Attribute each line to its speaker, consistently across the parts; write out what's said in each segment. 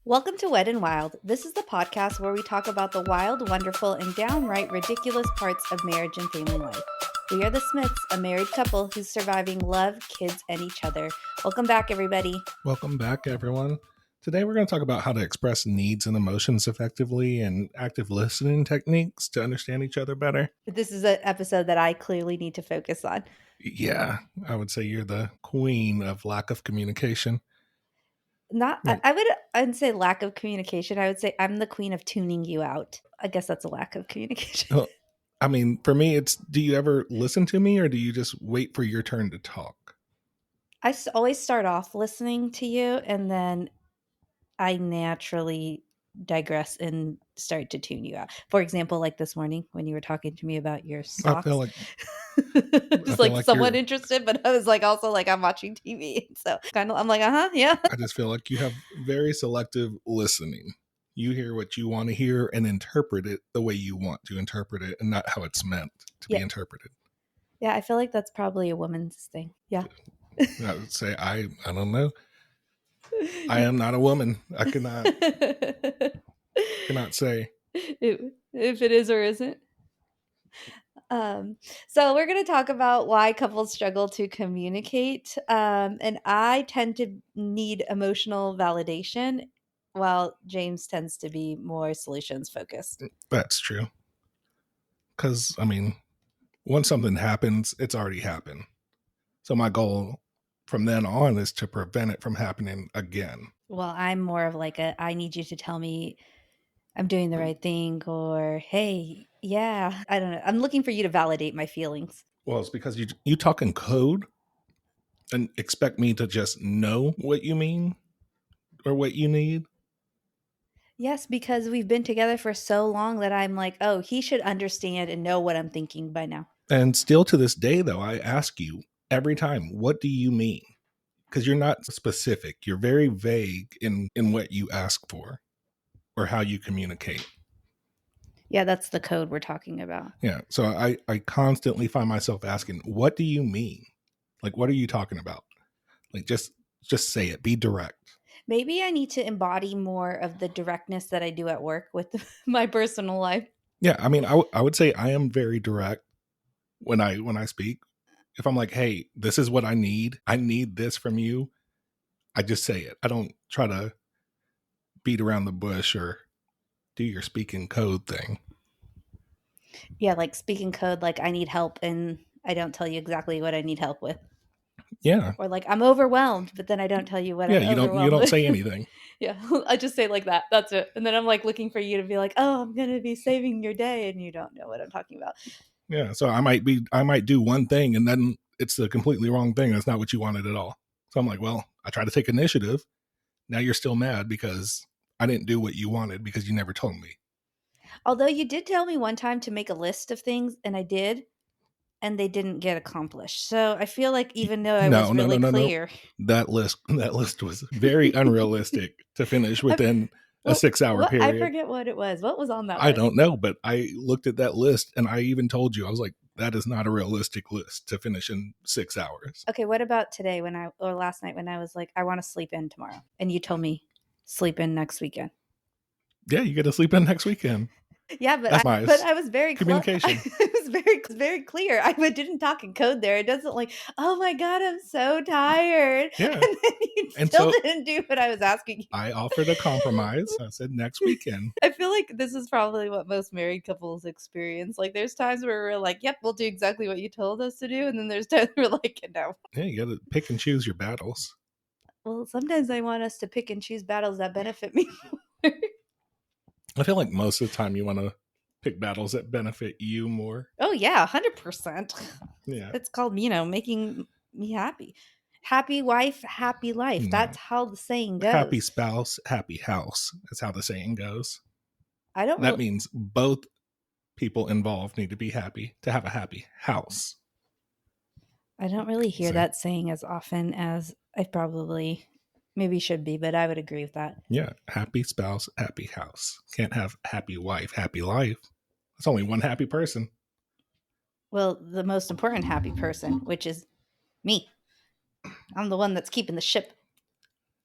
Speaker 1: Welcome to Wed and Wild. This is the podcast where we talk about the wild, wonderful, and downright ridiculous parts of marriage and family life. We are the Smiths, a married couple who's surviving love, kids, and each other. Welcome back, everybody.
Speaker 2: Welcome back, everyone. Today we're going to talk about how to express needs and emotions effectively and active listening techniques to understand each other better.
Speaker 1: This is an episode that I clearly need to focus on.
Speaker 2: Yeah, I would say you're the queen of lack of communication.
Speaker 1: I'd say lack of communication. I would say I'm the queen of tuning you out. I guess that's a lack of communication.
Speaker 2: Well, I mean, for me, it's do you ever listen to me or do you just wait for your turn to talk?
Speaker 1: I always start off listening to you and then I naturally digress and start to tune you out. For example, like this morning when you were talking to me about your socks.
Speaker 2: I feel like
Speaker 1: just like somewhat interested, but I was like also like I'm watching TV. So kind of I'm like, yeah.
Speaker 2: I just feel like you have very selective listening. You hear what you want to hear and interpret it the way you want to interpret it and not how it's meant to be interpreted.
Speaker 1: Yeah, I feel like that's probably a woman's thing. Yeah.
Speaker 2: I would say I don't know. I am not a woman. I cannot say
Speaker 1: if it is or isn't. So we're going to talk about why couples struggle to communicate. And I tend to need emotional validation, while James tends to be more solutions focused.
Speaker 2: That's true. Because, I mean, once something happens, it's already happened. So my goal from then on is to prevent it from happening again.
Speaker 1: Well, I'm more of like I need you to tell me I'm doing the right thing, or, hey, yeah, I don't know. I'm looking for you to validate my feelings.
Speaker 2: Well, it's because you talk in code and expect me to just know what you mean or what you need.
Speaker 1: Yes, because we've been together for so long that I'm like, oh, he should understand and know what I'm thinking by now.
Speaker 2: And still to this day, though, I ask you every time, what do you mean? Because you're not specific. You're very vague in what you ask for or how you communicate.
Speaker 1: Yeah, that's the code we're talking about.
Speaker 2: Yeah. So I constantly find myself asking, what do you mean? Like, what are you talking about? Like, just say it. Be direct.
Speaker 1: Maybe I need to embody more of the directness that I do at work with my personal life.
Speaker 2: Yeah. I mean, I would say I am very direct when I speak. If I'm like, hey, this is what I need this from you, I just say it. I don't try to beat around the bush or do your speaking code thing.
Speaker 1: Yeah, like speaking code, like I need help and I don't tell you exactly what I need help with.
Speaker 2: Yeah.
Speaker 1: Or like I'm overwhelmed, but then I don't tell you what I'm overwhelmed with.
Speaker 2: You don't say anything.
Speaker 1: Yeah, I just say like that. That's it. And then I'm like looking for you to be like, oh, I'm going to be saving your day. And you don't know what I'm talking about.
Speaker 2: Yeah. So I might do one thing and then it's the completely wrong thing. That's not what you wanted at all. So I'm like, well, I try to take initiative. Now you're still mad because I didn't do what you wanted because you never told me.
Speaker 1: Although you did tell me one time to make a list of things and I did, and they didn't get accomplished. So I feel like even though I was really clear.
Speaker 2: That list was very unrealistic to finish within a 6-hour period.
Speaker 1: I forget what it was. What was on that list?
Speaker 2: I don't know, but I looked at that list and I even told you, I was like, that is not a realistic list to finish in 6 hours.
Speaker 1: Okay, what about today or last night when I was like, I want to sleep in tomorrow. And you told me sleep in next weekend.
Speaker 2: Yeah, you get to sleep in next weekend.
Speaker 1: Yeah, but I was very
Speaker 2: communication.
Speaker 1: It was very clear. I didn't talk in code there. It doesn't like, oh my God, I'm so tired.
Speaker 2: Yeah.
Speaker 1: And then you still didn't do what I was asking you.
Speaker 2: I offered a compromise. I said next weekend.
Speaker 1: I feel like this is probably what most married couples experience. Like there's times where we're like, yep, we'll do exactly what you told us to do. And then there's times we're like, no.
Speaker 2: Yeah, you got to pick and choose your battles.
Speaker 1: Well, sometimes I want us to pick and choose battles that benefit me more.
Speaker 2: I feel like most of the time you want to pick battles that benefit you more.
Speaker 1: Oh, yeah, 100%.
Speaker 2: Yeah.
Speaker 1: It's called, making me happy. Happy wife, happy life. No. That's how the saying goes.
Speaker 2: Happy spouse, happy house. That's how the saying goes. That means both people involved need to be happy to have a happy house.
Speaker 1: I don't really hear that saying as often as I probably maybe should be, but I would agree with that.
Speaker 2: Yeah. Happy spouse, happy house. Can't have happy wife, happy life. That's only one happy person.
Speaker 1: Well, the most important happy person, which is me. I'm the one that's keeping the ship.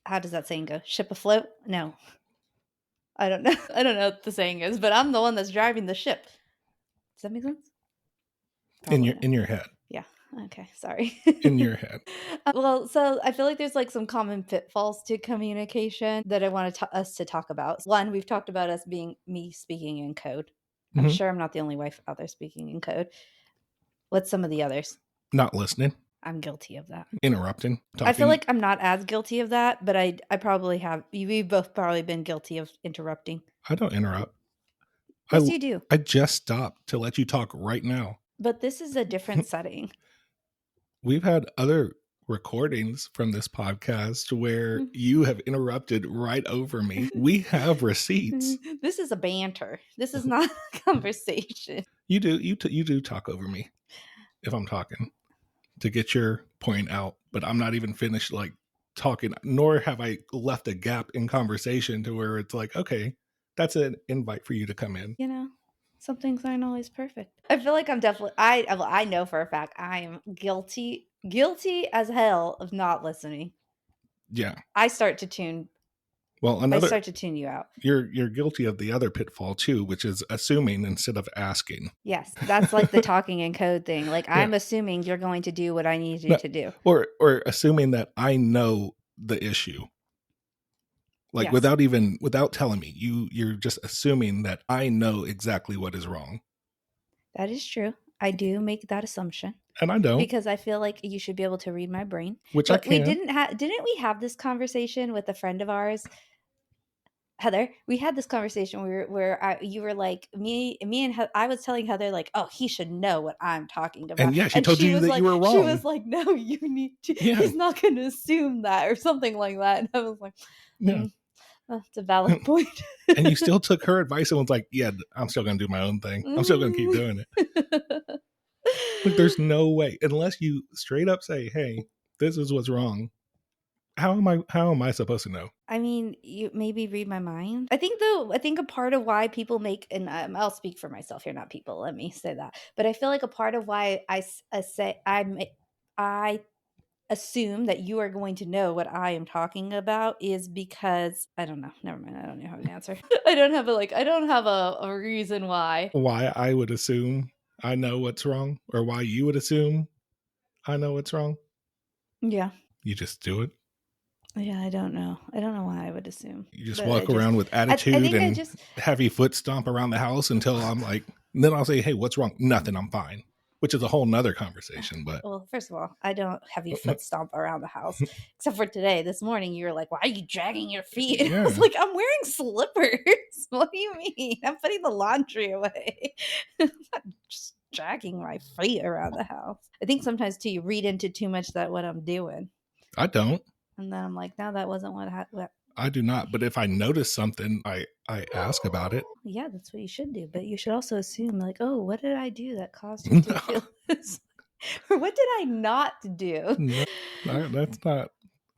Speaker 1: How does that saying go? Ship afloat? No. I don't know. I don't know what the saying is, but I'm the one that's driving the ship. Does that make sense?
Speaker 2: In
Speaker 1: Probably not.
Speaker 2: your head.
Speaker 1: Yeah. Okay. Sorry.
Speaker 2: In your head.
Speaker 1: Well, so I feel like there's like some common pitfalls to communication that I want us to talk about. One, we've talked about us being me speaking in code. I'm
Speaker 2: Mhm.
Speaker 1: sure I'm not the only wife out there speaking in code. What's some of the others?
Speaker 2: Not listening,
Speaker 1: I'm guilty of that.
Speaker 2: interrupting,
Speaker 1: I feel
Speaker 2: talking.
Speaker 1: like I'm not as guilty of that, but I probably have. We've both probably been guilty of interrupting.
Speaker 2: I don't interrupt.
Speaker 1: Yes, you do.
Speaker 2: I just stopped to let you talk right now.
Speaker 1: But this is a different setting.
Speaker 2: We've had other recordings from this podcast where you have interrupted right over me. We have receipts.
Speaker 1: This is a banter. This is not a conversation.
Speaker 2: You do talk over me if I'm talking to get your point out, but I'm not even finished like talking, nor have I left a gap in conversation to where it's like, okay, that's an invite for you to come in.
Speaker 1: You know, some things aren't always perfect. I feel like I'm definitely. I know for a fact I am guilty as hell of not listening.
Speaker 2: Yeah.
Speaker 1: I start to tune.
Speaker 2: Well,
Speaker 1: I start to tune you out.
Speaker 2: You're guilty of the other pitfall too, which is assuming instead of asking.
Speaker 1: Yes, that's like the talking in code thing. Like
Speaker 2: Yeah.
Speaker 1: I'm assuming you're going to do what I need you to do,
Speaker 2: or assuming that I know the issue. Like
Speaker 1: Yes.
Speaker 2: without telling me, you're just assuming that I know exactly what is wrong.
Speaker 1: That is true. I do make that assumption.
Speaker 2: And I don't.
Speaker 1: Because I feel like you should be able to read my brain.
Speaker 2: Which
Speaker 1: but
Speaker 2: I can.
Speaker 1: Didn't we have this conversation with a friend of ours? Heather, we had this conversation where you were like me and I was telling Heather like, oh, he should know what I'm talking about.
Speaker 2: And yeah, she told you
Speaker 1: was
Speaker 2: that
Speaker 1: like,
Speaker 2: you were wrong.
Speaker 1: She was like, no, you need to.
Speaker 2: Yeah.
Speaker 1: He's not going to assume that or something like that. And I was like,
Speaker 2: yeah.
Speaker 1: That's a valid point.
Speaker 2: And you still took her advice and was like, yeah, I'm still going to do my own thing. I'm still going to keep doing it. Like, there's no way, unless you straight up say, hey, this is what's wrong. How am I supposed to know?
Speaker 1: I mean, you maybe read my mind. I think a part of why people make, and I'll speak for myself here, not people. Let me say that. But I feel like a part of why I assume that you are going to know what I am talking about is because I don't know. Never mind. I don't know how to answer. I don't have a reason why.
Speaker 2: Why I would assume I know what's wrong, or why you would assume I know what's wrong.
Speaker 1: Yeah.
Speaker 2: You just do it.
Speaker 1: Yeah, I don't know. I don't know why I would assume.
Speaker 2: You just walk around with attitude and heavy foot stomp around the house until I'm like, and then I'll say, hey, what's wrong? Nothing, I'm fine. Which is a whole nother conversation. But
Speaker 1: well, first of all, I don't have you foot stomp around the house. Except for today. This morning you were like, why are you dragging your feet? And I was like, I'm wearing slippers. What do you mean? I'm putting the laundry away. I'm not just dragging my feet around the house. I think sometimes too you read into too much that what I'm doing.
Speaker 2: I don't.
Speaker 1: And then I'm like, no, that wasn't what
Speaker 2: I do not. But if I notice something, I ask about it.
Speaker 1: Yeah, that's what you should do. But you should also assume, like, oh, what did I do that caused you to feel this? Or what did I not do?
Speaker 2: No, that's not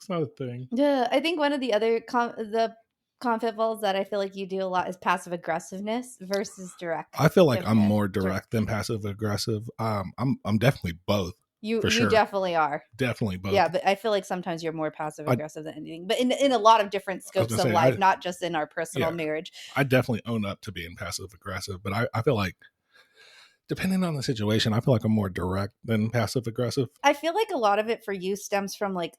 Speaker 2: a thing.
Speaker 1: Yeah, I think one of the other pitfalls that I feel like you do a lot is passive aggressiveness versus direct.
Speaker 2: I feel like I'm more direct than passive aggressive. I'm definitely both.
Speaker 1: You
Speaker 2: sure.
Speaker 1: Definitely are.
Speaker 2: Definitely both.
Speaker 1: Yeah, but I feel like sometimes you're more passive aggressive than anything. But in a lot of different scopes of life, not just in our personal marriage.
Speaker 2: I definitely own up to being passive aggressive, but I feel like depending on the situation, I feel like I'm more direct than passive aggressive.
Speaker 1: I feel like a lot of it for you stems from like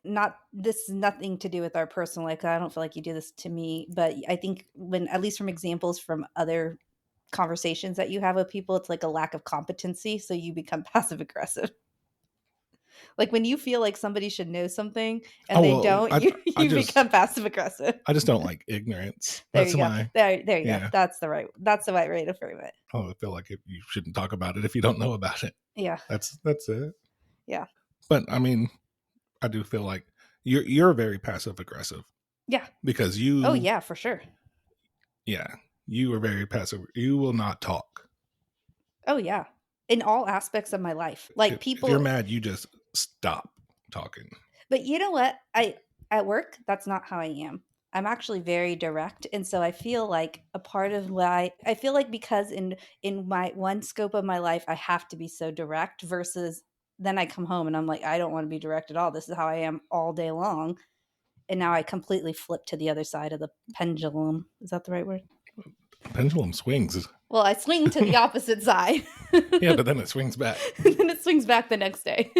Speaker 1: this is nothing to do with our personal life. I don't feel like you do this to me, but I think when, at least from examples from other conversations that you have with people, it's like a lack of competency. So you become passive aggressive. Like when you feel like somebody should know something and they don't, you become passive aggressive.
Speaker 2: I just don't like ignorance.
Speaker 1: There you go. There you go. That's the right way to frame it.
Speaker 2: I feel like you shouldn't talk about it if you don't know about it.
Speaker 1: Yeah.
Speaker 2: That's it.
Speaker 1: Yeah.
Speaker 2: But I mean, I do feel like you're very passive aggressive.
Speaker 1: Yeah.
Speaker 2: Because you.
Speaker 1: Oh yeah, for sure.
Speaker 2: Yeah. You are very passive. You will not talk.
Speaker 1: Oh yeah. In all aspects of my life. Like people.
Speaker 2: If you're mad, you just stop talking.
Speaker 1: But you know what? At work, that's not how I am. I'm actually very direct. And so I feel like a part of why I feel like because in my one scope of my life, I have to be so direct versus then I come home and I'm like, I don't want to be direct at all. This is how I am all day long. and now I completely flip to the other side of the pendulum. Is that the right word?
Speaker 2: Pendulum swings.
Speaker 1: Well, I swing to the opposite side.
Speaker 2: Yeah, but then it swings back.
Speaker 1: Then it swings back the next day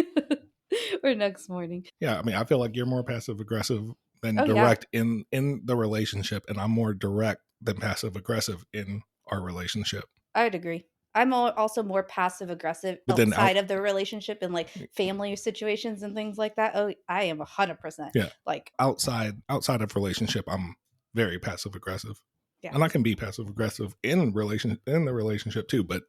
Speaker 1: or next morning.
Speaker 2: Yeah, I mean, I feel like you're more passive aggressive than
Speaker 1: Oh, yeah.
Speaker 2: direct in the relationship, and I'm more direct than passive aggressive in our relationship.
Speaker 1: I'd agree. I'm also more passive aggressive
Speaker 2: But then
Speaker 1: outside of the relationship and like family situations and things like that. Oh, I am 100%.
Speaker 2: Yeah.
Speaker 1: Like
Speaker 2: outside of relationship, I'm very passive aggressive.
Speaker 1: Yeah.
Speaker 2: And I can be passive aggressive in the relationship too, but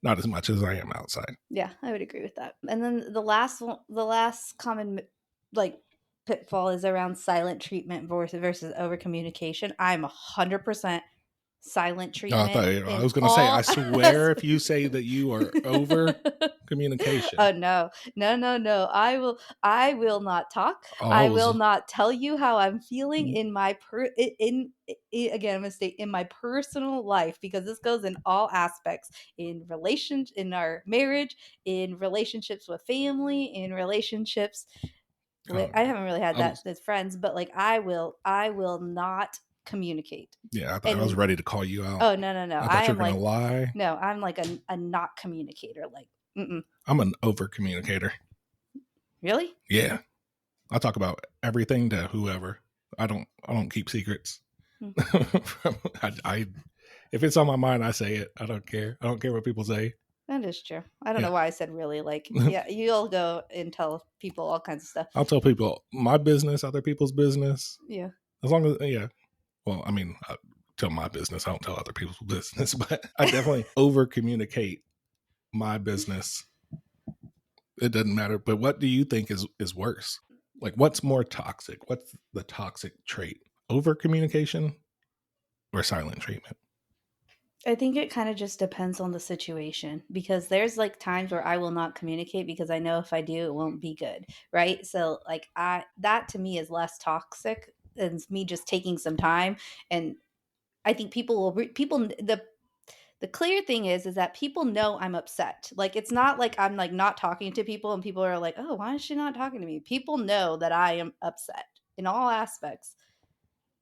Speaker 2: not as much as I am outside.
Speaker 1: Yeah, I would agree with that. And then the last common like pitfall is around silent treatment versus over communication. I'm 100% silent treatment.
Speaker 2: I was going to say, I swear if you say that you are over communication.
Speaker 1: Oh, no. I will not talk. I will not tell you how I'm feeling in my again, I'm going to state in my personal life, because this goes in all aspects, in our marriage, in relationships with family, in relationships with, I haven't really had that with friends, but like I will not communicate.
Speaker 2: Yeah, I was ready to call you out.
Speaker 1: Oh, no.
Speaker 2: I thought you were going to lie.
Speaker 1: No, I'm like a not communicator. Like,
Speaker 2: I'm an over communicator.
Speaker 1: Really?
Speaker 2: Yeah. I talk about everything to whoever. I don't keep secrets. If it's on my mind, I say it. I don't care. I don't care what people say.
Speaker 1: That is true. I don't know why I said really. Like, yeah, you'll go and tell people all kinds of stuff.
Speaker 2: I'll tell people my business, other people's business.
Speaker 1: Yeah.
Speaker 2: As long as, yeah. Well, I mean, I tell my business. I don't tell other people's business, but I definitely over communicate my business. It doesn't matter. But what do you think is worse? Like, what's more toxic? What's the toxic trait? Over communication or silent treatment?
Speaker 1: I think it kind of just depends on the situation, because there's like times where I will not communicate because I know if I do, it won't be good. Right. So like that to me is less toxic than me just taking some time. And I think the clear thing is that people know I'm upset. Like, it's not like I'm like not talking to people and people are like, oh, why is she not talking to me? People know that I am upset in all aspects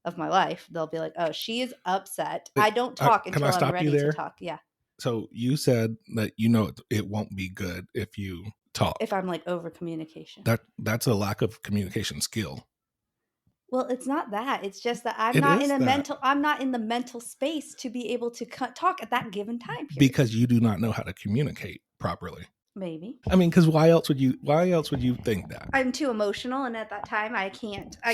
Speaker 1: of my life. They'll be like, oh, she is upset. I don't talk until I'm ready to talk. Yeah.
Speaker 2: So you said that it won't be good if you talk.
Speaker 1: If I'm like over communication.
Speaker 2: That's a lack of communication skill.
Speaker 1: Well, it's not that. It's just that I'm not in the mental space to be able to talk at that given time period.
Speaker 2: Because you do not know how to communicate properly.
Speaker 1: Maybe.
Speaker 2: I mean, because why else would you think that?
Speaker 1: I'm too emotional, and at that time I can't. I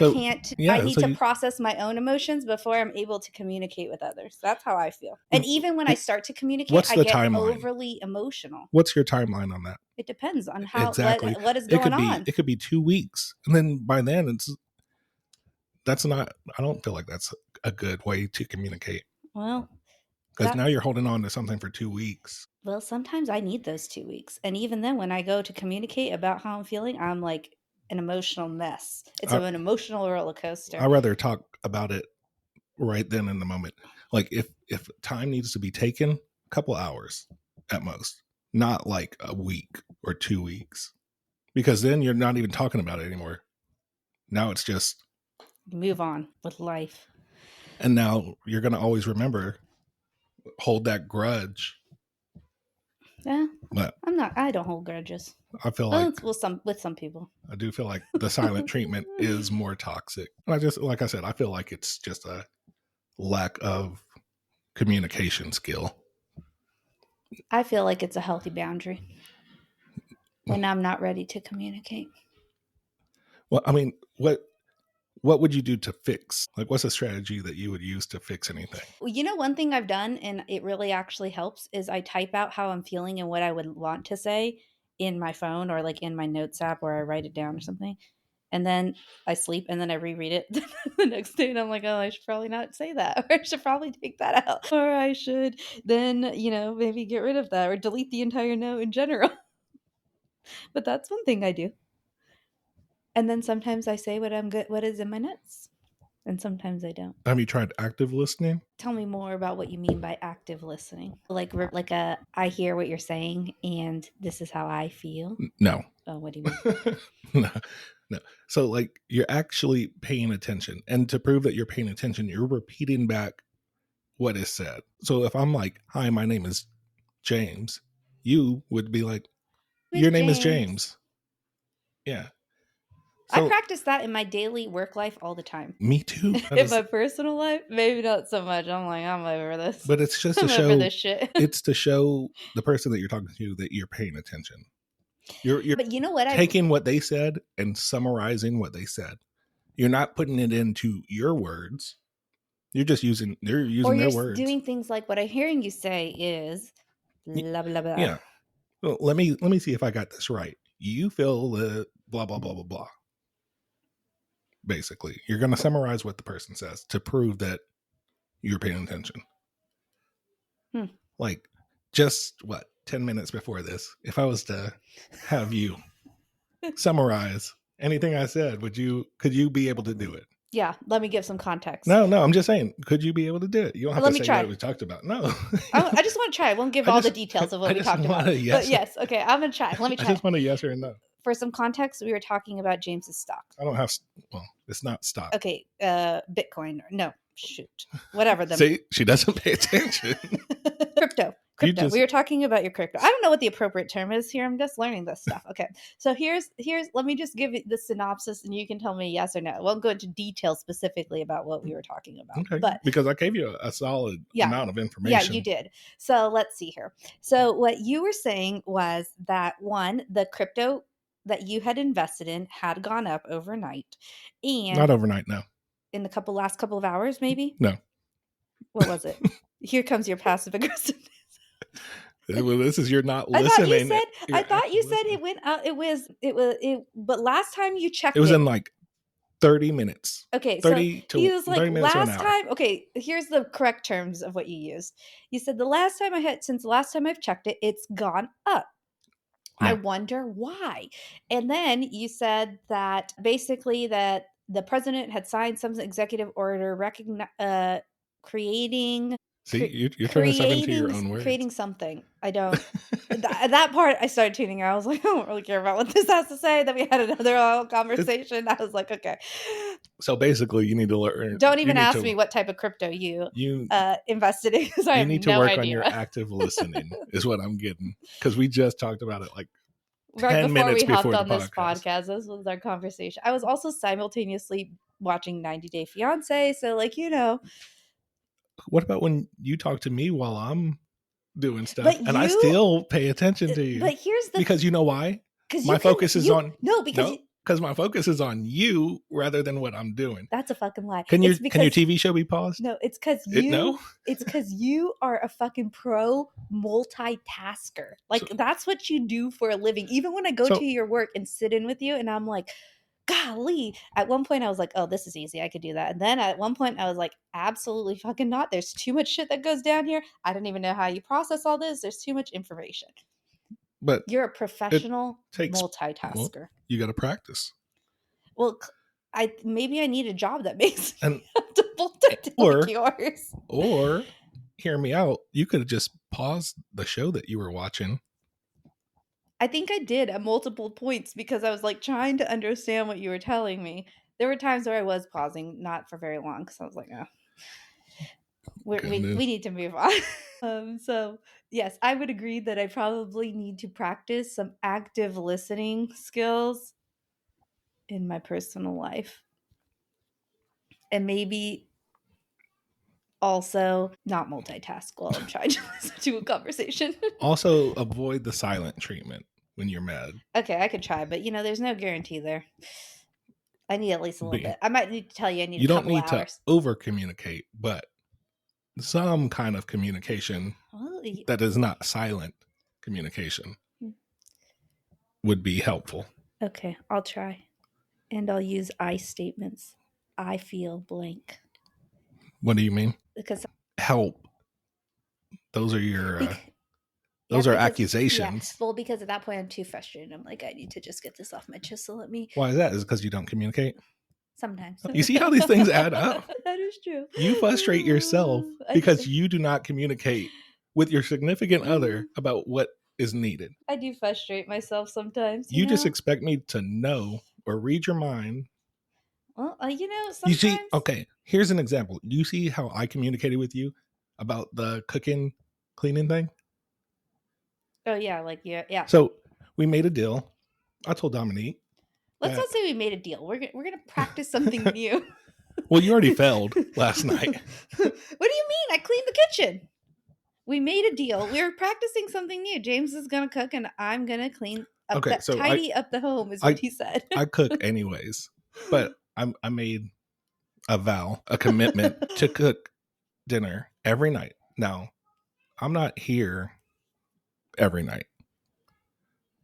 Speaker 1: need to process my own emotions before I'm able to communicate with others. That's how I feel. And even when I start to communicate, I get overly emotional.
Speaker 2: What's your timeline on that?
Speaker 1: It depends on how exactly what is going on.
Speaker 2: It could be 2 weeks, and then by then I don't feel like that's a good way to communicate.
Speaker 1: Well,
Speaker 2: because now you're holding on to something for 2 weeks.
Speaker 1: Well, sometimes I need those 2 weeks. And even then, when I go to communicate about how I'm feeling, I'm like an emotional mess. It's an emotional roller coaster.
Speaker 2: I'd rather talk about it right then in the moment. Like if time needs to be taken, a couple hours at most, not like a week or 2 weeks. Because then you're not even talking about it anymore. Now it's just
Speaker 1: move on with life.
Speaker 2: And now you're going to always hold that grudge.
Speaker 1: Yeah, but I don't hold grudges.
Speaker 2: I feel like
Speaker 1: with some people,
Speaker 2: I do feel like the silent treatment is more toxic. And like I said, I feel like it's just a lack of communication skill.
Speaker 1: I feel like it's a healthy boundary when I'm not ready to communicate.
Speaker 2: Well, I mean, what would you do to fix? Like, what's a strategy that you would use to fix anything?
Speaker 1: Well, one thing I've done, and it really actually helps, is I type out how I'm feeling and what I would want to say in my phone or like in my notes app, where I write it down or something. And then I sleep, and then I reread it the next day, and I'm like, oh, I should probably not say that, or I should probably take that out, or I should then, maybe get rid of that or delete the entire note in general. But that's one thing I do. And then sometimes I say what is in my notes, and sometimes I don't.
Speaker 2: Have you tried active listening?
Speaker 1: Tell me more about what you mean by active listening. Like I hear what you're saying, and this is how I feel.
Speaker 2: No.
Speaker 1: Oh, what do you mean?
Speaker 2: No. So like you're actually paying attention. And to prove that you're paying attention, you're repeating back what is said. So if I'm like, hi, my name is James, you would be like, your name is James. Yeah.
Speaker 1: So, I practice that in my daily work life all the time.
Speaker 2: Me too.
Speaker 1: In my personal life, maybe not so much. I'm like, I'm over this.
Speaker 2: But it's just to show this shit. It's to show the person that you're talking to that you're paying attention. You're but you know what? Taking what they said and summarizing what they said. You're not putting it into your words. You're just using their words.
Speaker 1: Doing things like what I'm hearing you say is blah blah blah.
Speaker 2: Yeah. Well, let me see if I got this right. You feel the blah blah blah blah blah. Basically, you're going to summarize what the person says to prove that you're paying attention. Like just 10 minutes before this, if I was to have you summarize anything I said, could you be able to do it?
Speaker 1: Yeah, let me give some context.
Speaker 2: No, I'm just saying, could you be able to do it? You don't have to say what we talked about. No.
Speaker 1: I just want to try. I won't give all the details of what we talked about. But yes, okay, I'm going to try. Let me try.
Speaker 2: I just want a yes or a no.
Speaker 1: For some context, we were talking about James's stock.
Speaker 2: I don't have, it's not stock.
Speaker 1: Okay, Bitcoin. No, shoot. Whatever.
Speaker 2: See, she doesn't pay attention.
Speaker 1: Crypto. We were talking about your crypto. I don't know what the appropriate term is here. I'm just learning this stuff. Okay. So here's let me just give you the synopsis and you can tell me yes or no. I won't go into detail specifically about what we were talking about.
Speaker 2: Okay. But because I gave you a solid amount of information.
Speaker 1: Yeah, you did. So let's see here. So what you were saying was that one, the crypto that you had invested in had gone up overnight. And
Speaker 2: not overnight, no.
Speaker 1: In the last couple of hours, maybe?
Speaker 2: No.
Speaker 1: What was it? Here comes your passive aggressiveness.
Speaker 2: Well, this is you're not listening.
Speaker 1: I thought you said it went out. But last time you checked,
Speaker 2: it was in like 30 minutes.
Speaker 1: Okay,
Speaker 2: 30
Speaker 1: so he was like, last time. Okay, here's the correct terms of what you used. You said since the last time I've checked it, it's gone up. No. I wonder why. And then you said that basically that the president had signed some executive order creating.
Speaker 2: See, you're turning stuff into your own words.
Speaker 1: Creating something. I don't. that part, I started tuning out. I was like, I don't really care about what this has to say. Then we had another conversation. I was like, okay.
Speaker 2: So basically, you need to learn.
Speaker 1: Don't even ask me what type of crypto you invested in.
Speaker 2: You need to work on your active listening, is what I'm getting. Because we just talked about it like
Speaker 1: right
Speaker 2: 10 minutes
Speaker 1: before we
Speaker 2: hopped
Speaker 1: on
Speaker 2: this
Speaker 1: podcast. This was our conversation. I was also simultaneously watching 90 Day Fiance. So,
Speaker 2: what about when you talk to me while I'm doing stuff and I still pay attention to you?
Speaker 1: But here's the
Speaker 2: because you know why? Because my focus is on because my focus is on you rather than what I'm doing.
Speaker 1: That's a fucking lie.
Speaker 2: Can your TV show be paused?
Speaker 1: No, it's because it's because you are a fucking pro multitasker. That's what you do for a living. Even when I go to your work and sit in with you, and I'm like, golly. At one point I was like, oh, this is easy. I could do that. And then at one point I was like, absolutely fucking not. There's too much shit that goes down here. I don't even know how you process all this. There's too much information.
Speaker 2: But
Speaker 1: you're a professional multitasker.
Speaker 2: Well, you got to practice.
Speaker 1: Well, maybe I need a job that makes me have to multitask like yours.
Speaker 2: Or, hear me out, you could have just paused the show that you were watching.
Speaker 1: I think I did at multiple points because I was trying to understand what you were telling me. There were times where I was pausing, not for very long, because I was like, oh, we need to move on. So, yes, I would agree that I probably need to practice some active listening skills in my personal life. And maybe also not multitask while I'm trying to listen to a conversation.
Speaker 2: Also, avoid the silent treatment when you're mad.
Speaker 1: Okay, I could try, but there's no guarantee there. I need at least a little bit. I might need to tell you I need a couple hours. You don't need to
Speaker 2: over communicate, but some kind of communication that is not silent communication would be helpful.
Speaker 1: Okay, I'll try. And I'll use I statements. I feel blank.
Speaker 2: What do you mean?
Speaker 1: Because
Speaker 2: help. Those are your those are accusations.
Speaker 1: Yeah. Well, because at that point I'm too frustrated. I'm like, I need to just get this off my chest. So let me.
Speaker 2: Why is that? Is it because you don't communicate?
Speaker 1: Sometimes.
Speaker 2: You see how these things add up?
Speaker 1: That is true.
Speaker 2: You frustrate yourself because you do not communicate with your significant other about what is needed.
Speaker 1: I do frustrate myself sometimes.
Speaker 2: You just expect me to know or read your mind.
Speaker 1: Well,
Speaker 2: You
Speaker 1: sometimes.
Speaker 2: see, okay, here's an example. You see how I communicated with you about the cooking, cleaning thing?
Speaker 1: Oh yeah, like yeah.
Speaker 2: So we made a deal. I told Dominique
Speaker 1: Let's
Speaker 2: that.
Speaker 1: not say we made a deal. We're gonna practice something new.
Speaker 2: Well, you already failed last night.
Speaker 1: What do you mean? I cleaned the kitchen. We made a deal. We were practicing something new. James is gonna cook, and I'm gonna clean up.
Speaker 2: Okay, so
Speaker 1: tidy up the home is
Speaker 2: I-
Speaker 1: what he said.
Speaker 2: I cook anyways, but I made a vow, a commitment to cook dinner every night. Now, I'm not here every night,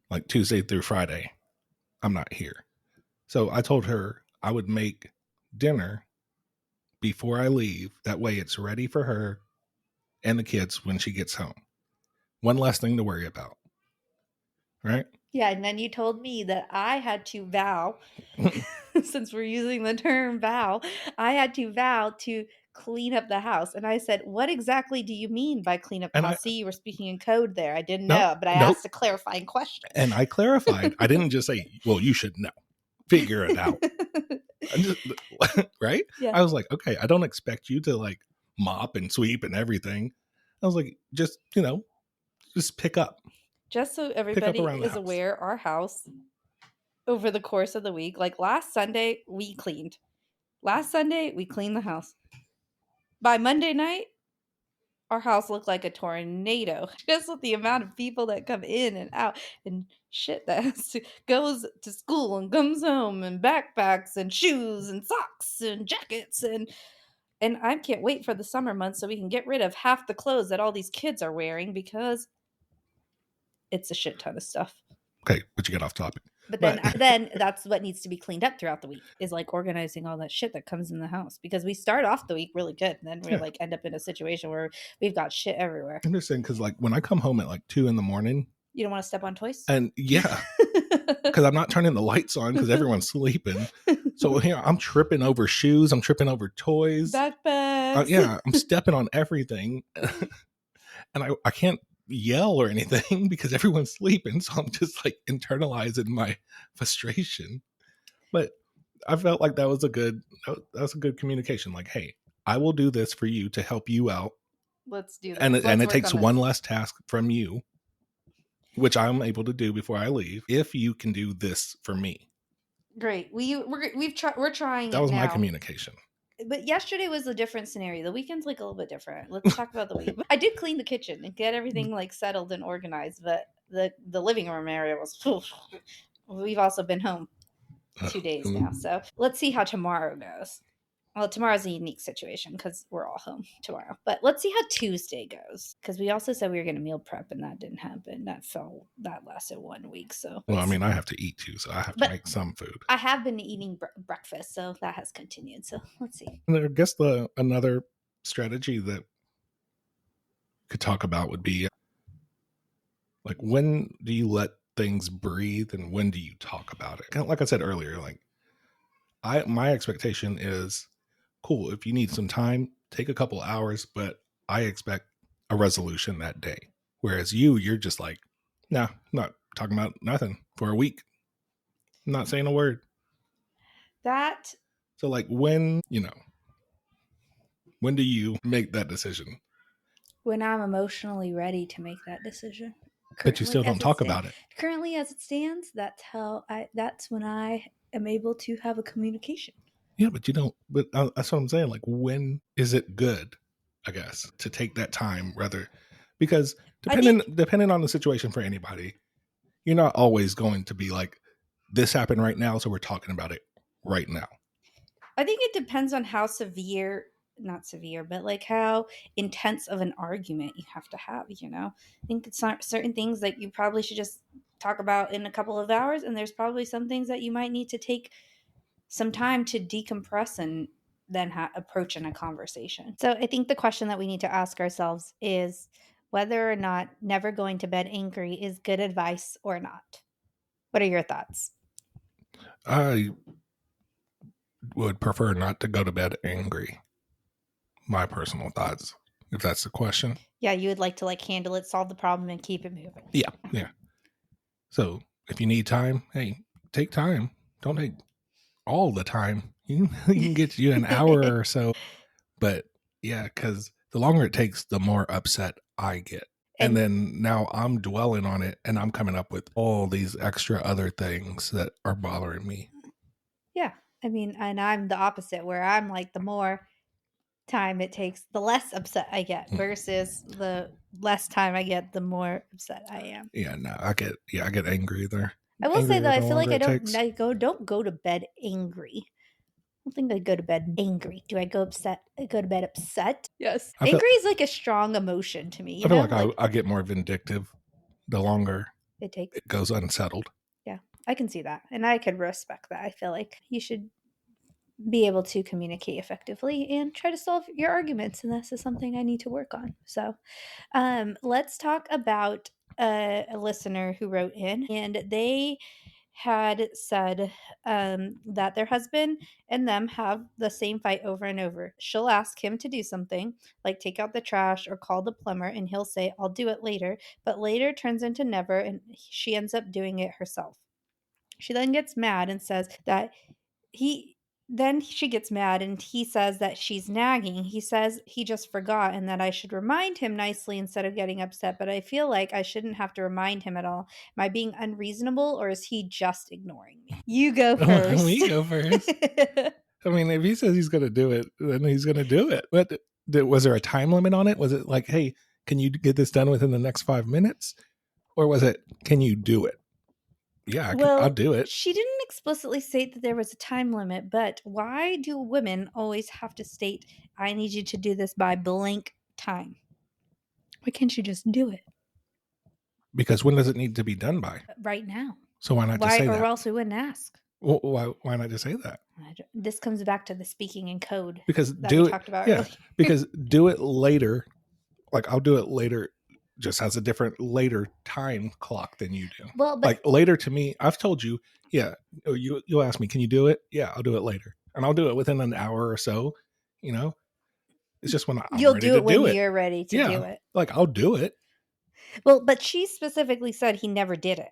Speaker 2: like Tuesday through Friday. I'm not here. So I told her I would make dinner before I leave. That way it's ready for her and the kids when she gets home. One less thing to worry about. Right?
Speaker 1: Yeah, and then you told me that I had to vow, since we're using the term vow, I had to vow to clean up the house. And I said, what exactly do you mean by clean up the house? See, you were speaking in code there. I didn't know, but I asked a clarifying question.
Speaker 2: And I clarified. I didn't just say, well, you should know. Figure it out. Right? Yeah. I was like, okay, I don't expect you to like mop and sweep and everything. I was like, just pick up.
Speaker 1: Just so everybody is aware, our house over the course of the week, like last Sunday, we cleaned. Last Sunday, we cleaned the house. By Monday night, our house looked like a tornado. Just with the amount of people that come in and out and shit that goes to school and comes home and backpacks and shoes and socks and jackets and I can't wait for the summer months so we can get rid of half the clothes that all these kids are wearing because it's a shit ton of stuff.
Speaker 2: Okay, but you get off topic.
Speaker 1: But then that's what needs to be cleaned up throughout the week is like organizing all that shit that comes in the house because we start off the week really good and then we like end up in a situation where we've got shit everywhere.
Speaker 2: I'm just saying because like when I come home at like 2 a.m,
Speaker 1: you don't want to step on toys?
Speaker 2: And yeah, because I'm not turning the lights on because everyone's sleeping. So here I'm tripping over shoes. I'm tripping over toys.
Speaker 1: Backpacks.
Speaker 2: Yeah, I'm stepping on everything. And I can't yell or anything because everyone's sleeping. So I'm just like internalizing my frustration. But I felt like that was a good communication. Like, hey, I will do this for you to help you out.
Speaker 1: Let's do that.
Speaker 2: And it takes one less task from you, which I'm able to do before I leave, if you can do this for me.
Speaker 1: Great. We're trying.
Speaker 2: That was my communication.
Speaker 1: But yesterday was a different scenario. The weekend's like a little bit different. Let's talk about the week. I did clean the kitchen and get everything like settled and organized, but the living room area was. We've also been home 2 days now, so let's see how tomorrow goes. Well, tomorrow's a unique situation because we're all home tomorrow. But let's see how Tuesday goes. Because we also said we were going to meal prep and that didn't happen. That lasted 1 week. So
Speaker 2: well, I mean, I have to eat too, so I have to make some food.
Speaker 1: I have been eating breakfast, so that has continued. So let's see.
Speaker 2: And I guess another strategy that could talk about would be like, when do you let things breathe and when do you talk about it? Like I said earlier, like my expectation is, cool, if you need some time, take a couple hours, but I expect a resolution that day. Whereas you're just like, nah, I'm not talking about nothing for a week. I'm not saying a word. So like when do you make that decision?
Speaker 1: When I'm emotionally ready to make that decision.
Speaker 2: But you still don't talk about it.
Speaker 1: Currently as it stands, that's when I am able to have a communication.
Speaker 2: Yeah, but you don't. But that's what I'm saying. Like, when is it good? I guess to take that time, rather, because depending on the situation for anybody, you're not always going to be like, this happened right now, so we're talking about it right now.
Speaker 1: I think it depends on how not severe, but like how intense of an argument you have to have. I think it's not certain things that you probably should just talk about in a couple of hours, and there's probably some things that you might need to take some time to decompress and then approach in a conversation. So I think the question that we need to ask ourselves is whether or not never going to bed angry is good advice or not. What are your thoughts?
Speaker 2: I would prefer not to go to bed angry. My personal thoughts, if that's the question.
Speaker 1: Yeah, you would like to handle it, solve the problem, and keep it moving.
Speaker 2: Yeah. So if you need time, hey, take time. don't take all the time. You can get you an hour or so. But yeah, because the longer it takes, the more upset I get. And then now I'm dwelling on it and I'm coming up with all these extra other things that are bothering me.
Speaker 1: Yeah. I mean, and I'm the opposite, where I'm like, the more time it takes, the less upset I get, versus the less time I get, the more upset I am.
Speaker 2: Yeah, no, I get angry there.
Speaker 1: I will say though, I
Speaker 2: the
Speaker 1: feel like
Speaker 2: longer
Speaker 1: I
Speaker 2: it takes.
Speaker 1: don't go to bed angry. I don't think I go to bed angry. Do I go upset? I go to bed upset. Yes.
Speaker 2: I feel,
Speaker 1: Angry is like a strong emotion to me, you
Speaker 2: I feel
Speaker 1: know?
Speaker 2: like I get more vindictive the longer
Speaker 1: it takes.
Speaker 2: it goes unsettled.
Speaker 1: Yeah, I can see that. And I could respect that. I feel like you should be able to communicate effectively and try to solve your arguments. And this is something I need to work on. So let's talk about a listener who wrote in, and they had said that their husband and them have the same fight over and over. She'll ask him to do something, like take out the trash or call the plumber, and he'll say, I'll do it later. But later turns into never, and she ends up doing it herself. She then gets mad and says that she gets mad and he says that she's nagging. He says he just forgot and that I should remind him nicely instead of getting upset, but I feel like I shouldn't have to remind him at all. Am I being unreasonable, or is he just ignoring me? You go first.
Speaker 2: Me go first. I mean, if he says he's going to do it, then he's going to do it. But was there a time limit on it? Was it like, hey, can you get this done within the next 5 minutes? Or was it, can you do it? Yeah, I'll do it.
Speaker 1: She didn't explicitly state that there was a time limit, but why do women always have to state, I need you to do this by blank time? Why can't you just do it?
Speaker 2: Because when does it need to be done by?
Speaker 1: Right now.
Speaker 2: So why not just say that?
Speaker 1: Or else we wouldn't ask.
Speaker 2: Well, why not just say that?
Speaker 1: This comes back to the speaking in code
Speaker 2: because
Speaker 1: that we talked about earlier.
Speaker 2: Because do it later. Like I'll do it later, just has a different later time clock than you do.
Speaker 1: Well, but
Speaker 2: like later to me, I've told you, yeah, you'll ask me, can you do it? Yeah, I'll do it later, and I'll do it within an hour or so. You know, it's just when I'm
Speaker 1: you'll
Speaker 2: ready
Speaker 1: do
Speaker 2: to
Speaker 1: it when
Speaker 2: do it.
Speaker 1: you're ready to do it.
Speaker 2: Like I'll do it.
Speaker 1: Well, but she specifically said he never did it,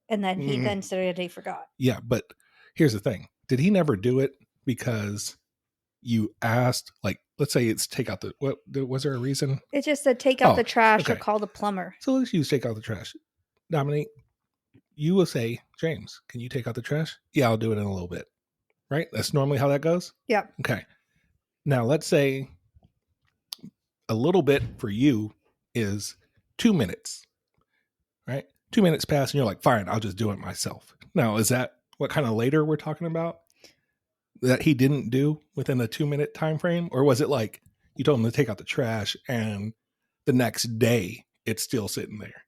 Speaker 1: and then he then said he forgot.
Speaker 2: Yeah, but here's the thing: did he never do it because you asked? Like, let's say it's take out the what? Was there a reason?
Speaker 1: It just said take out the trash or call the plumber.
Speaker 2: So let's use take out the trash. Dominique, you will say, James, can you take out the trash? Yeah, I'll do it in a little bit. Right? That's normally how that goes?
Speaker 1: Yeah.
Speaker 2: Okay. Now, let's say a little bit for you is 2 minutes. Right? 2 minutes pass and you're like, fine, I'll just do it myself. Now, is that what kind of later we're talking about? That he didn't do within a 2 minute time frame? Or was it like you told him to take out the trash and the next day it's still sitting there?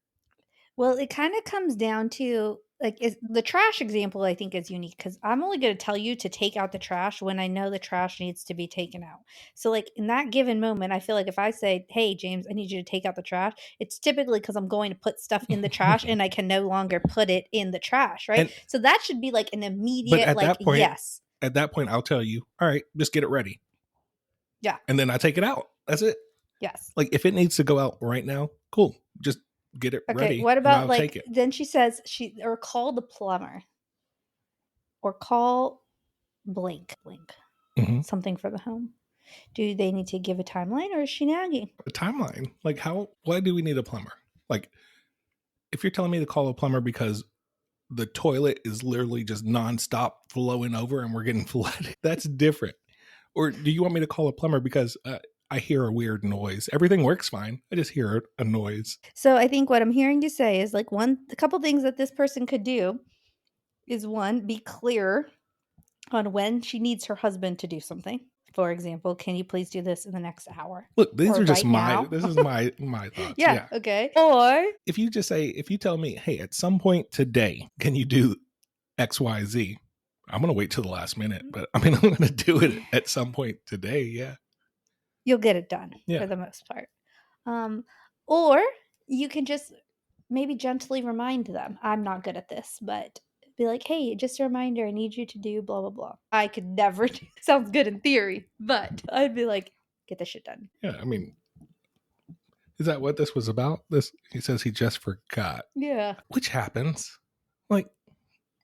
Speaker 1: Well, it kind of comes down to like the trash example. I think is unique because I'm only going to tell you to take out the trash when I know the trash needs to be taken out. So like in that given moment, I feel like if I say, hey, James, I need you to take out the trash, it's typically because I'm going to put stuff in the trash and I can no longer put it in the trash. Right. So that should be like an immediate, like,
Speaker 2: point,
Speaker 1: yes.
Speaker 2: At that point, I'll tell you, all right, just get it ready.
Speaker 1: Yeah.
Speaker 2: And then I take it out. That's it.
Speaker 1: Yes.
Speaker 2: Like if it needs to go out right now, cool. Just get it ready.
Speaker 1: What about like then she says or call the plumber or call blank something for the home. Do they need to give a timeline, or is she nagging?
Speaker 2: A timeline? Like why do we need a plumber? Like if you're telling me to call a plumber because the toilet is literally just nonstop flowing over and we're getting flooded, that's different. Or do you want me to call a plumber because I hear a weird noise? Everything works fine. I just hear a noise.
Speaker 1: So I think what I'm hearing you say is like a couple things that this person could do is one, be clear on when she needs her husband to do something. For example, can you please do this in the next hour?
Speaker 2: Look, these are just this is my thoughts.
Speaker 1: Yeah. Okay. Or
Speaker 2: if you tell me, hey, at some point today, can you do XYZ? I'm going to wait till the last minute, but I mean, I'm going to do it at some point today. Yeah.
Speaker 1: You'll get it done for the most part. Or you can just maybe gently remind them, I'm not good at this, but be like, hey, just a reminder, I need you to do blah, blah, blah. I could never do. Sounds good in theory, but I'd be like, get this shit done.
Speaker 2: Yeah. I mean, is that what this was about? He says he just forgot.
Speaker 1: Yeah.
Speaker 2: Which happens. Like,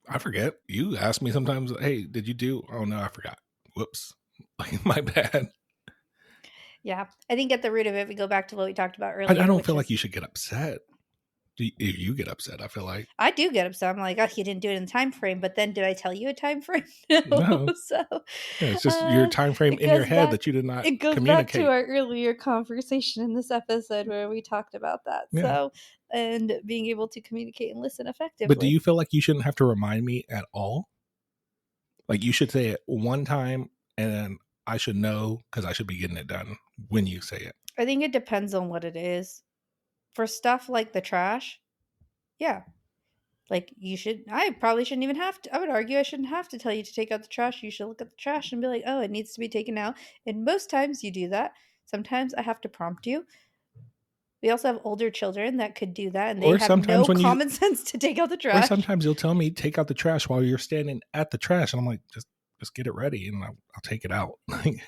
Speaker 2: I forget. You ask me sometimes, hey, did you do? Oh, no, I forgot. Whoops. Like, my bad.
Speaker 1: Yeah. I think at the root of it, we go back to what we talked about
Speaker 2: I
Speaker 1: earlier.
Speaker 2: don't feel like you should get upset. You get upset, I feel like.
Speaker 1: I do get upset. I'm like, oh, you didn't do it in time frame. But then did I tell you a time frame?
Speaker 2: No.
Speaker 1: So
Speaker 2: Yeah, it's just your time frame in your head that you did not
Speaker 1: it goes
Speaker 2: communicate.
Speaker 1: back to our earlier conversation in this episode where we talked about that.
Speaker 2: Yeah.
Speaker 1: So, and being able to communicate and listen effectively.
Speaker 2: But do you feel like you shouldn't have to remind me at all? Like, you should say it one time and I should know because I should be getting it done when you say it.
Speaker 1: I think it depends on what it is. For stuff like the trash, yeah. Like I probably shouldn't even have to, I would argue I shouldn't have to tell you to take out the trash. You should look at the trash and be like, oh, it needs to be taken out. And most times you do that. Sometimes I have to prompt you. We also have older children that could do that, and they have no common sense to take out the trash.
Speaker 2: Or sometimes you'll tell me, take out the trash while you're standing at the trash. And I'm like, just get it ready and I'll take it out.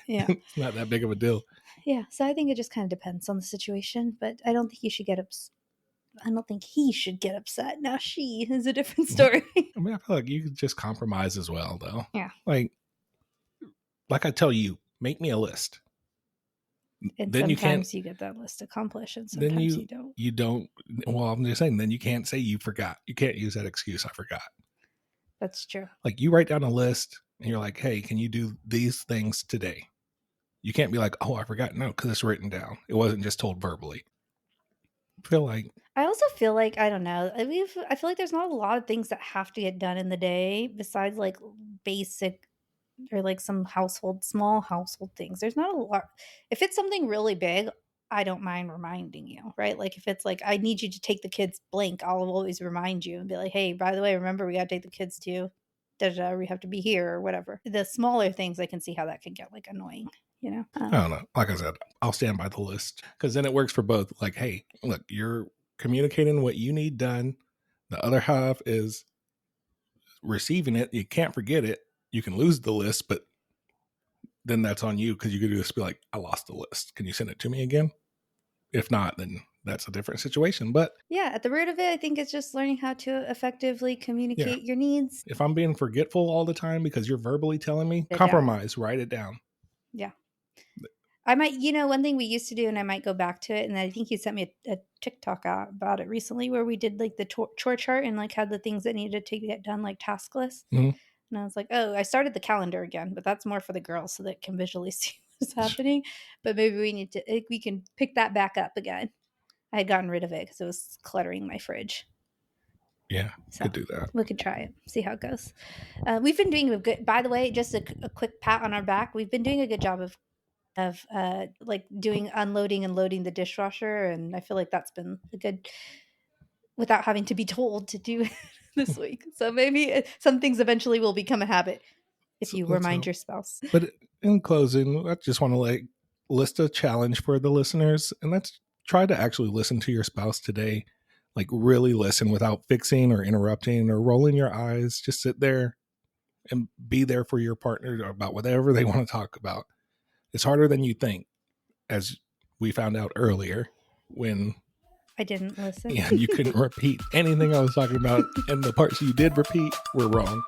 Speaker 1: Yeah.
Speaker 2: It's not that big of a deal.
Speaker 1: Yeah. So I think it just kind of depends on the situation, but I don't think you should get upset. I don't think he should get upset. Now she is a different story.
Speaker 2: I mean, I feel like you could just compromise as well, though.
Speaker 1: Yeah.
Speaker 2: Like I tell you, make me a list.
Speaker 1: And then sometimes you get that list accomplished, and sometimes you don't.
Speaker 2: You don't. Well, I'm just saying, then you can't say you forgot. You can't use that excuse, I forgot.
Speaker 1: That's true.
Speaker 2: Like, you write down a list and you're like, hey, can you do these things today? You can't be like, oh, I forgot. No, because it's written down. It wasn't just told verbally. I
Speaker 1: also feel like, I don't know. I feel like there's not a lot of things that have to get done in the day besides like basic or like some small household things. There's not a lot. If it's something really big, I don't mind reminding you, right? Like if it's like, I need you to take the kids blank, I'll always remind you and be like, hey, by the way, remember we got to take the kids to we have to be here or whatever. The smaller things, I can see how that can get like annoying, you know?
Speaker 2: I don't know. Like I said, I'll stand by the list because then it works for both. Like, hey, look, you're communicating what you need done. The other half is receiving it. You can't forget it. You can lose the list, but then that's on you because you could just be like, I lost the list. Can you send it to me again? If not, then that's a different situation. But
Speaker 1: yeah, at the root of it, I think it's just learning how to effectively communicate your needs.
Speaker 2: If I'm being forgetful all the time because you're verbally telling me, compromise, write it down.
Speaker 1: Yeah. I might, one thing we used to do, and I might go back to it, and I think you sent me a TikTok out about it recently where we did like the chore chart and like had the things that needed to get done, like task lists.
Speaker 2: Mm-hmm.
Speaker 1: And I was like, oh, I started the calendar again, but that's more for the girls so they can visually see what's happening. But maybe we can pick that back up again. I had gotten rid of it because it was cluttering my fridge.
Speaker 2: Yeah, so could do that.
Speaker 1: We could try it, see how it goes. We've been doing a good, by the way, just a quick pat on our back. We've been doing a good job of like doing unloading and loading the dishwasher. And I feel like that's been a good, without having to be told to do this week. So maybe some things eventually will become a habit if you remind your spouse.
Speaker 2: But in closing, I just want to list a challenge for the listeners, and let's try to actually listen to your spouse today. Like, really listen without fixing or interrupting or rolling your eyes. Just sit there and be there for your partner about whatever they want to talk about. It's harder than you think, as we found out earlier when
Speaker 1: I didn't listen.
Speaker 2: Yeah, you couldn't repeat anything I was talking about, and the parts you did repeat were wrong.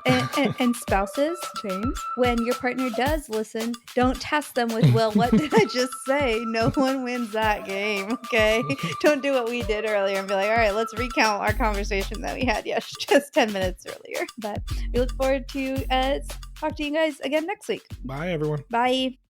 Speaker 1: And spouses, James, when your partner does listen, don't test them with, well, what did I just say? No one wins that game, okay? Don't do what we did earlier and be like, all right, let's recount our conversation that we had just 10 minutes earlier. But we look forward to talk to you guys again next week.
Speaker 2: Bye, everyone.
Speaker 1: Bye.